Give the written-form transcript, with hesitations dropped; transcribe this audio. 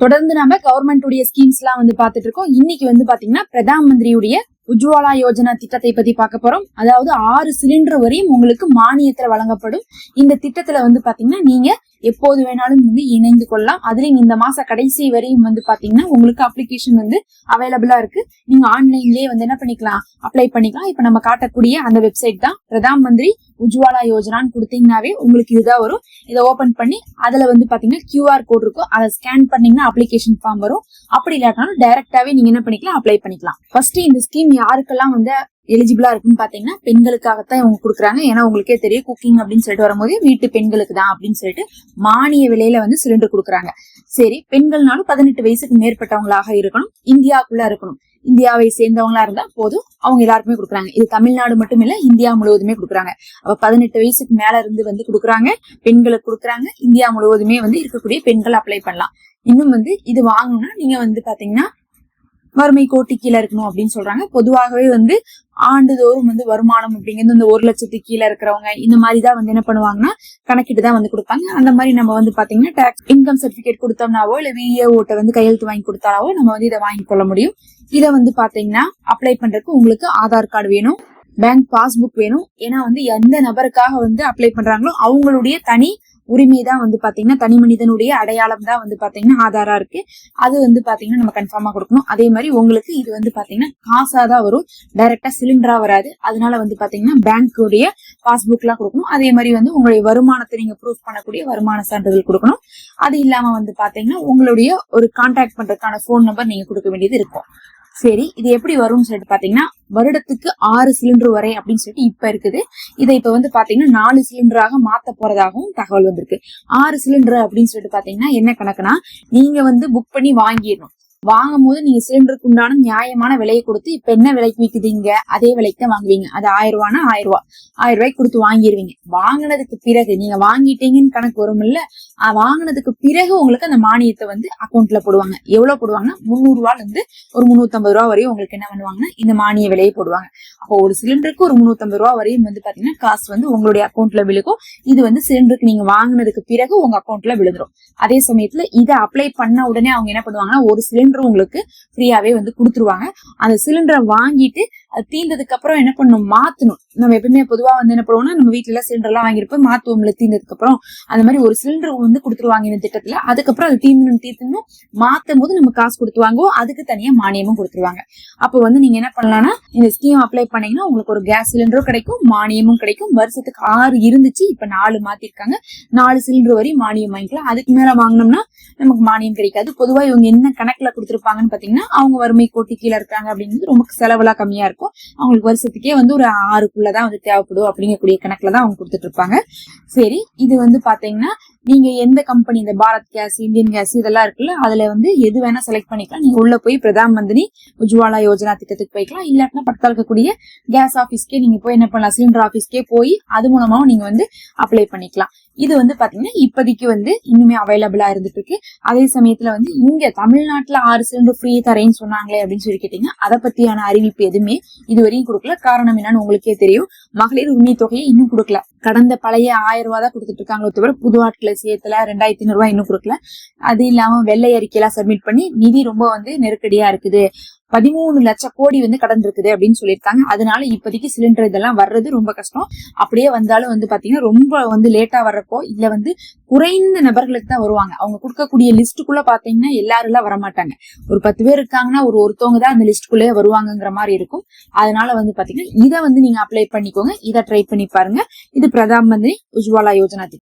தொடர்ந்து நம்ம கவர்மெண்ட் உடைய ஸ்கீம்ஸ் எல்லாம் வந்து பாத்துட்டு இருக்கோம். இன்னைக்கு வந்து பாத்தீங்கன்னா பிரதான் மந்திரியுடைய உஜ்வாலா யோஜனா திட்டத்தை பத்தி பார்க்க போறோம். அதாவது 6 சிலிண்டர் வரையும் உங்களுக்கு மானியத்துல வழங்கப்படும். இந்த திட்டத்துல வந்து பாத்தீங்கன்னா நீங்க எப்போது வேணாலும் வந்து இணைந்து கொள்ளலாம். அதுலயும் இந்த மாச கடைசி வரையும் வந்து பாத்தீங்கன்னா உங்களுக்கு அப்ளிகேஷன் வந்து அவைலபிளா இருக்கு. நீங்க ஆன்லைன்லயே வந்து என்ன பண்ணிக்கலாம், அப்ளை பண்ணிக்கலாம். இப்ப நம்ம காட்டக்கூடிய அந்த வெப்சைட் தான் பிரதான் மந்திரி உஜ்வாலா யோஜனான்னு கொடுத்தீங்கன்னாவே உங்களுக்கு இதுதான் வரும். இதை ஓபன் பண்ணி அதுல வந்து பாத்தீங்கன்னா QR கோட் இருக்கும். அதை ஸ்கேன் பண்ணீங்கன்னா அப்ளிகேஷன் ஃபார்ம் வரும். அப்படி இல்லாட்டாலும் டைரக்டாவே நீங்க என்ன பண்ணிக்கலாம், அப்ளை பண்ணிக்கலாம். ஃபர்ஸ்ட் இந்த ஸ்கீம் யாருக்கெல்லாம் வந்து எலிஜிபிளா இருக்குன்னு பாத்தீங்கன்னா பெண்களுக்காகத்தான் இவங்க கொடுக்குறாங்க. ஏன்னா உங்களுக்கே தெரியும், குக்கிங் அப்படின்னு சொல்லிட்டு வரும்போது வீட்டு பெண்களுக்கு தான் அப்படின்னு சொல்லிட்டு மானிய விலையில வந்து சிலிண்டர் கொடுக்குறாங்க. சரி, பெண்கள்னாலும் 18 வயசுக்கு மேற்பட்டவங்களாக இருக்கணும், இந்தியாவுக்குள்ள இருக்கணும். இந்தியாவை சேர்ந்தவங்களா இருந்தா போதும், அவங்க எல்லாருக்குமே கொடுக்குறாங்க. இது தமிழ்நாடு மட்டும் இல்ல, இந்தியா முழுவதுமே கொடுக்குறாங்க. அப்ப 18 வயசுக்கு மேல இருந்து வந்து கொடுக்குறாங்க, பெண்களுக்கு கொடுக்குறாங்க. இந்தியா முழுவதுமே வந்து இருக்கக்கூடிய பெண்கள் அப்ளை பண்ணலாம். இன்னும் வந்து இது வாங்கணும்னா நீங்க வந்து பாத்தீங்கன்னா வறுமை கோட்டு கீழே இருக்கணும் அப்படின்னு சொல்றாங்க. பொதுவாகவே வந்து ஆண்டுதோறும் வந்து வருமானம் அப்படிங்கிறது இந்த 1 லட்சத்துக்கு கீழே இருக்கிறவங்க இந்த மாதிரிதான் வந்து என்ன பண்ணுவாங்கன்னா கணக்கிட்டு தான் வந்து கொடுப்பாங்க. அந்த மாதிரி நம்ம வந்து பாத்தீங்கன்னா டாக்ஸ் இன்கம் சர்டிபிகேட் கொடுத்தோம்னாவோ இல்ல VAO வந்து கையெழுத்து வாங்கி கொடுத்தாவோ நம்ம வந்து இதை வாங்கி கொள்ள முடியும். இதை வந்து பாத்தீங்கன்னா அப்ளை பண்றதுக்கு உங்களுக்கு ஆதார் கார்டு வேணும், பேங்க் பாஸ்புக் வேணும். ஏன்னா வந்து எந்த நபருக்காக வந்து அப்ளை பண்றாங்களோ அவங்களுடைய தனி உரிமை தான் வந்து பாத்தீங்கன்னா தனி மனிதனுடைய அடையாளம் தான் வந்து பாத்தீங்கன்னா ஆதாரா இருக்கு. அது வந்து பாத்தீங்கன்னா நம்ம கன்ஃபார்மா கொடுக்கணும். அதே மாதிரி உங்களுக்கு இது வந்து பாத்தீங்கன்னா காசா தான் வரும், டைரக்டா சிலிண்டரா வராது. அதனால வந்து பாத்தீங்கன்னா பேங்க்குடைய பாஸ்புக் எல்லாம் கொடுக்கணும். அதே மாதிரி வந்து உங்களுடைய வருமானத்தை நீங்க ப்ரூஃப் பண்ணக்கூடிய வருமான சான்றிதழ் கொடுக்கணும். அது இல்லாம வந்து பாத்தீங்கன்னா உங்களுடைய ஒரு கான்டாக்ட் பண்றதுக்கான போன் நம்பர் நீங்க கொடுக்க வேண்டியது இருக்கும். சரி, இது எப்படி வரும்னு சொல்லிட்டு பாத்தீங்கன்னா வருடத்துக்கு 6 சிலிண்டர் வரை அப்படின்னு சொல்லிட்டு இப்ப இருக்குது. இதை இப்ப வந்து பாத்தீங்கன்னா 4 சிலிண்டராக மாத்த போறதாகவும் தகவல் வந்திருக்கு. 6 சிலிண்டர் அப்படின்னு சொல்லிட்டு பாத்தீங்கன்னா என்ன கணக்குனா, நீங்க வந்து புக் பண்ணி வாங்கிடணும். வாங்கும் போது நீங்க சிலிண்டருக்கு உண்டான நியாயமான விலையை கொடுத்து, இப்ப என்ன விலைக்கு விக்குதுங்க அதே விலைக்கு தான் வாங்குவீங்க. அது 1000 ரூபானா 1000 ரூபாய் 1000 ரூபாய்க்கு கொடுத்து வாங்கிடுவீங்க. வாங்கினதுக்கு பிறகு நீங்க வாங்கிட்டீங்கன்னு கணக்கு வரும் இல்ல, வாங்கினதுக்கு பிறகு உங்களுக்கு அந்த மானியத்தை வந்து அக்கௌண்ட்ல போடுவாங்க. எவ்வளவு போடுவாங்கன்னா 300 ரூபாயில இருந்து ஒரு 350 ரூபாய் வரையும் உங்களுக்கு என்ன பண்ணுவாங்கன்னா இந்த மானிய விலையை போடுவாங்க. அப்போ ஒரு சிலிண்டருக்கு ஒரு 350 ரூபாய் வரையும் வந்து பாத்தீங்கன்னா காசு வந்து உங்களுடைய அக்கௌண்ட்ல விழுகும். இது வந்து சிலிண்டருக்கு நீங்க வாங்கினதுக்கு பிறகு உங்க அக்கௌண்ட்ல விழுந்துரும். அதே சமயத்துல இதை அப்ளை பண்ண உடனே அவங்க என்ன பண்ணுவாங்கன்னா ஒரு சிலிண்டர் உங்களுக்கு ஃப்ரீயாவே வந்து கொடுத்துருவாங்க. அந்த சிலிண்டரை வாங்கிட்டு அது தீர்ந்ததுக்கு அப்புறம் என்ன பண்ணணும், மாத்தணும். நம்ம எப்பவுமே பொதுவா வந்து என்ன பண்ணுவோம்னா நம்ம வீட்டுல எல்லாம் சிலிண்டர் எல்லாம் வாங்கிருப்போம், மாத்துவோம்ல தீர்ந்ததுக்கு அப்புறம். அந்த மாதிரி ஒரு சிலிண்டர் வந்து கொடுத்துருவாங்க இந்த திட்டத்துல. அதுக்கப்புறம் அது தீர்த்தணும் மாத்தும் போது நம்ம காசு கொடுத்து வாங்குவோம், அதுக்கு தனியா மானியமும் கொடுத்துருவாங்க. அப்போ வந்து நீங்க என்ன பண்ணலாம்னா இந்த ஸ்கீம் அப்ளை பண்ணீங்கன்னா உங்களுக்கு ஒரு கேஸ் சிலிண்டரும் கிடைக்கும், மானியமும் கிடைக்கும். வருஷத்துக்கு 6 இருந்துச்சு, இப்ப 4 மாத்திருக்காங்க. 4 சிலிண்டர் வரை மானியம் வாங்கிக்கலாம். அதுக்கு மேல வாங்கினோம்னா நமக்கு மானியம் கிடைக்காது. பொதுவா இவங்க என்ன கணக்குல கொடுத்துருப்பாங்கன்னு பாத்தீங்கன்னா அவங்க வறுமை கோட்டு கீழே இருக்காங்க அப்படிங்கிறது ரொம்ப செலவெல்லாம் கம்மியா இருக்கும். அவங்களுக்கு வருஷத்துக்கே வந்து ஒரு 6க்குள்ளதான் வந்து தேவைப்படும் அப்படிங்கக்கூடிய கணக்குலதான் அவங்க கொடுத்துட்டு இருப்பாங்க. சரி, இது வந்து பாத்தீங்கன்னா நீங்க எந்த கம்பெனி, இந்த பாரத் கேஸ், இந்தியன் கேஸ் இதெல்லாம் இருக்குல்ல, அதுல வந்து எது வேணா செலக்ட் பண்ணிக்கலாம். நீங்க உள்ள போய் பிரதான் மந்திரி உஜ்வாலா யோஜனா திட்டத்துக்கு போய்க்கலாம். இல்லாட்டினா பக்கத்துல இருக்கக்கூடிய கேஸ் ஆபீஸ்க்கே நீங்க போய் என்ன பண்ணலாம், சிலிண்டர் ஆபீஸ்க்கே போய் அது மூலமாவும் நீங்க வந்து அப்ளை பண்ணிக்கலாம். இது வந்து பாத்தீங்கன்னா இப்போதைக்கு வந்து இன்னுமே அவைலபிளா இருந்துட்டு இருக்கு. அதே சமயத்துல வந்து இங்க தமிழ்நாட்டுல 6 சிலிண்டர் ஃப்ரீ தரேன்னு சொன்னாங்களே அப்படின்னு சொல்லி கேட்டீங்கன்னா அதை பத்தியான அறிவிப்பு எதுவுமே இதுவரையும் கொடுக்கல. காரணம் என்னன்னு உங்களுக்கே தெரியும், மகளிர் உரிமை தொகையை இன்னும் கொடுக்கல. கடந்த பழைய 1000 ரூபாய் தான் கொடுத்துட்டு இருக்காங்களோ தவிர புது ஆட்களை சேர்த்துல 2500 ரூபாய் இன்னும் கொடுக்கல. அது இல்லாம வெள்ளை அறிக்கையெல்லாம் சப்மிட் பண்ணி நிதி ரொம்ப வந்து நெருக்கடியா இருக்குது, 13 லட்சம் கோடி வந்து கடன் இருக்குது அப்படின்னு சொல்லியிருக்காங்க. அதனால இப்போதைக்கு சிலிண்டர் இதெல்லாம் வர்றது ரொம்ப கஷ்டம். அப்படியே வந்தாலும் வந்து பாத்தீங்கன்னா ரொம்ப வந்து லேட்டா வர்றப்போ இல்ல வந்து குறைந்த நபர்களுக்கு தான் வருவாங்க. அவங்க கொடுக்கக்கூடிய லிஸ்டுக்குள்ள பாத்தீங்கன்னா எல்லாரும் எல்லாம் வரமாட்டாங்க. ஒரு 10 பேர் இருக்காங்கன்னா ஒருத்தவங்க தான் அந்த லிஸ்டுக்குள்ளே வருவாங்கங்கிற மாதிரி இருக்கும். அதனால வந்து பாத்தீங்கன்னா இதை வந்து நீங்க அப்ளை பண்ணிக்கோங்க, இதை ட்ரை பண்ணி பாருங்க. இது பிரதான் மந்திரி உஜ்வாலா யோஜனா திட்டம்.